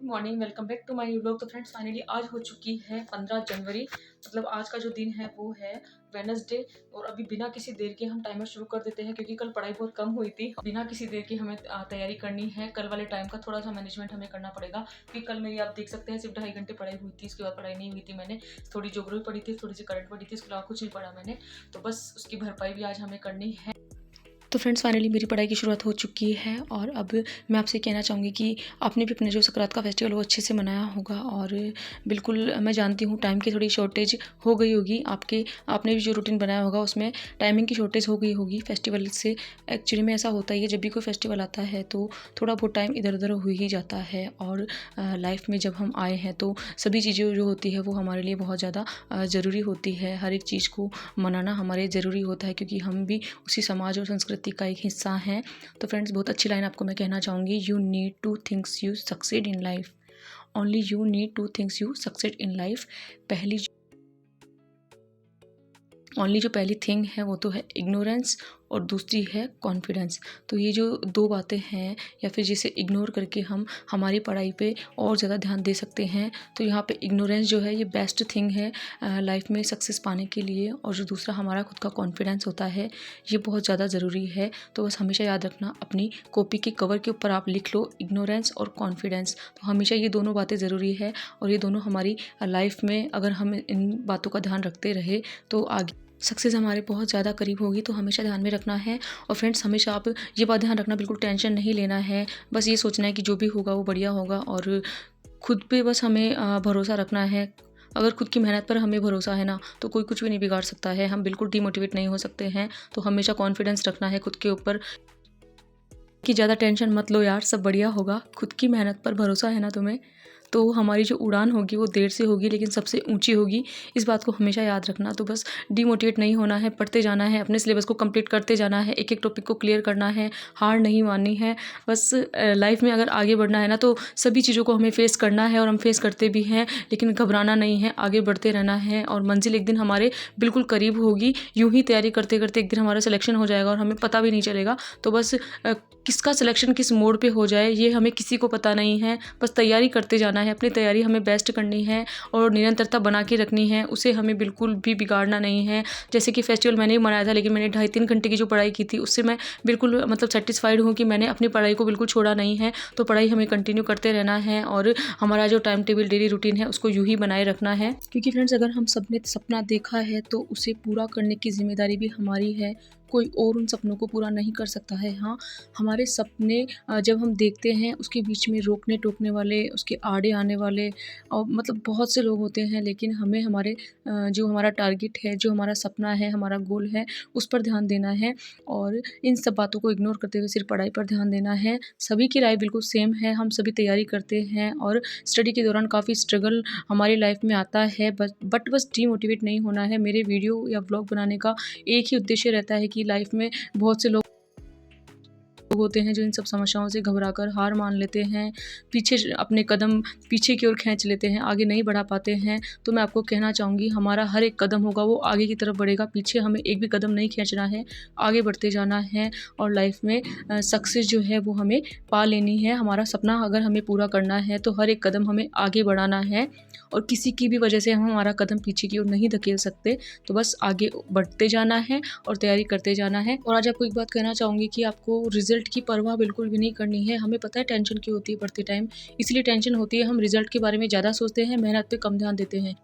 Morning, welcome back to my new blog. तो friends finally आज हो चुकी है 15 जनवरी। मतलब आज का जो दिन है वो है वेडनेसडे। और अभी बिना किसी देर के हम टाइमर शुरू कर देते हैं क्योंकि कल पढ़ाई बहुत कम हुई थी। बिना किसी देर के हमें तैयारी करनी है। कल वाले टाइम का थोड़ा सा मैनेजमेंट हमें करना पड़ेगा क्योंकि कल मेरी आप देख सकते हैं सिर्फ 2.5 घंटे पढ़ाई हुई थी। इसके बाद पढ़ाई नहीं हुई थी। मैंने थोड़ी ज्योग्राफी पढ़ी थी, थोड़ी सी करंट पढ़ी थी, इसके अलावा कुछ नहीं पढ़ा मैंने। तो बस उसकी भरपाई भी आज हमें करनी है। तो फ्रेंड्स फाइनली मेरी पढ़ाई की शुरुआत हो चुकी है और अब मैं आपसे कहना चाहूँगी कि आपने भी अपने जो संक्रांत का फेस्टिवल वो अच्छे से मनाया होगा। और बिल्कुल मैं जानती हूँ टाइम की थोड़ी शॉर्टेज हो गई होगी। आपने भी जो रूटीन बनाया होगा उसमें टाइमिंग की शॉर्टेज हो गई होगी फेस्टिवल से। एक्चुअली में ऐसा होता ही है, जब भी कोई फेस्टिवल आता है तो थोड़ा बहुत टाइम इधर उधर हो ही जाता है। और लाइफ में जब हम आए हैं तो सभी चीज़ें जो होती है वो हमारे लिए बहुत ज़्यादा ज़रूरी होती है। हर एक चीज़ को मनाना हमारे ज़रूरी होता है क्योंकि हम भी उसी समाज और संस्कृति का एक हिस्सा है। तो फ्रेंड्स बहुत अच्छी लाइन आपको मैं कहना चाहूँगी, you need two things you succeed in life, only you need two things you succeed in life. जो पहली थिंग है वो तो है इग्नोरेंस और दूसरी है कॉन्फिडेंस। तो ये जो दो बातें हैं या फिर जिसे इग्नोर करके हम हमारी पढ़ाई पे और ज़्यादा ध्यान दे सकते हैं। तो यहाँ पे इग्नोरेंस जो है ये बेस्ट थिंग है लाइफ में सक्सेस पाने के लिए। और जो दूसरा हमारा खुद का कॉन्फिडेंस होता है ये बहुत ज़्यादा ज़रूरी है। तो बस हमेशा याद रखना, अपनी कॉपी के कवर के ऊपर आप लिख लो इग्नोरेंस और कॉन्फिडेंस। तो हमेशा ये दोनों बातें ज़रूरी है और ये दोनों हमारी लाइफ में अगर हम इन बातों का ध्यान रखते रहे तो आगे सक्सेस हमारे बहुत ज़्यादा करीब होगी। तो हमेशा ध्यान में रखना है। और फ्रेंड्स हमेशा आप ये बात ध्यान रखना, बिल्कुल टेंशन नहीं लेना है। बस ये सोचना है कि जो भी होगा वो बढ़िया होगा और खुद पे बस हमें भरोसा रखना है। अगर खुद की मेहनत पर हमें भरोसा है ना तो कोई कुछ भी नहीं बिगाड़ सकता है। हम बिल्कुल डीमोटिवेट नहीं हो सकते हैं। तो हमेशा कॉन्फिडेंस रखना है खुद के ऊपर कि ज़्यादा टेंशन मत लो यार, सब बढ़िया होगा। खुद की मेहनत पर भरोसा है ना तुम्हें, तो हमारी जो उड़ान होगी वो देर से होगी लेकिन सबसे ऊंची होगी। इस बात को हमेशा याद रखना। तो बस डीमोटिवेट नहीं होना है, पढ़ते जाना है, अपने सिलेबस को कंप्लीट करते जाना है, एक एक टॉपिक को क्लियर करना है, हार नहीं माननी है। बस लाइफ में अगर आगे बढ़ना है ना तो सभी चीज़ों को हमें फेस करना है और हम फेस करते भी हैं। लेकिन घबराना नहीं है, आगे बढ़ते रहना है और मंजिल एक दिन हमारे बिल्कुल करीब होगी। यूं ही तैयारी करते करते एक दिन हमारा सिलेक्शन हो जाएगा और हमें पता भी नहीं चलेगा। तो बस किसका सिलेक्शन किस मोड़ पे हो जाए ये हमें किसी को पता नहीं है। बस तैयारी करते जाना है, अपनी तैयारी हमें बेस्ट करनी है और निरंतरता बना के रखनी है। उसे हमें बिल्कुल भी बिगाड़ना नहीं है। जैसे कि फेस्टिवल मैंने ही मनाया था लेकिन मैंने 2.5-3 घंटे की जो पढ़ाई की थी उससे मैं बिल्कुल मतलब सेटिस्फाइड हूँ कि मैंने अपनी पढ़ाई को बिल्कुल छोड़ा नहीं है। तो पढ़ाई हमें कंटिन्यू करते रहना है और हमारा जो टाइम टेबल डेली रूटीन है उसको यूँ ही बनाए रखना है। क्योंकि फ्रेंड्स अगर हम सब ने सपना देखा है तो उसे पूरा करने की जिम्मेदारी भी हमारी है। कोई और उन सपनों को पूरा नहीं कर सकता है। हाँ, हमारे सपने जब हम देखते हैं उसके बीच में रोकने टोकने वाले, उसके आड़े आने वाले और मतलब बहुत से लोग होते हैं। लेकिन हमें हमारे जो हमारा टारगेट है, जो हमारा सपना है, हमारा गोल है, उस पर ध्यान देना है और इन सब बातों को इग्नोर करते हुए सिर्फ पढ़ाई पर ध्यान देना है। सभी की राय बिल्कुल सेम है, हम सभी तैयारी करते हैं और स्टडी के दौरान काफ़ी स्ट्रगल हमारी लाइफ में आता है। बट बस डीमोटिवेट नहीं होना है। मेरे वीडियो या ब्लॉग बनाने का एक ही उद्देश्य रहता है कि लाइफ में बहुत से लोग होते हैं जो इन सब समस्याओं से घबराकर हार मान लेते हैं, पीछे अपने कदम पीछे की ओर खींच लेते हैं, आगे नहीं बढ़ा पाते हैं। तो मैं आपको कहना चाहूँगी हमारा हर एक कदम होगा वो आगे की तरफ बढ़ेगा, पीछे हमें एक भी कदम नहीं खींचना है, आगे बढ़ते जाना है और लाइफ में सक्सेस जो है वो हमें पा लेनी है। हमारा सपना अगर हमें पूरा करना है तो हर एक कदम हमें आगे बढ़ाना है और किसी की भी वजह से हम हमारा कदम पीछे की ओर नहीं धकेल सकते। तो बस आगे बढ़ते जाना है और तैयारी करते जाना है। और आज आपको एक बात कहना चाहूँगी कि आपको रिजल्ट की परवाह बिल्कुल भी नहीं करनी है। हमें पता है टेंशन क्यों होती है पढ़ते टाइम, इसलिए टेंशन होती है हम रिजल्ट के बारे में ज़्यादा सोचते हैं, मेहनत पे कम ध्यान देते हैं।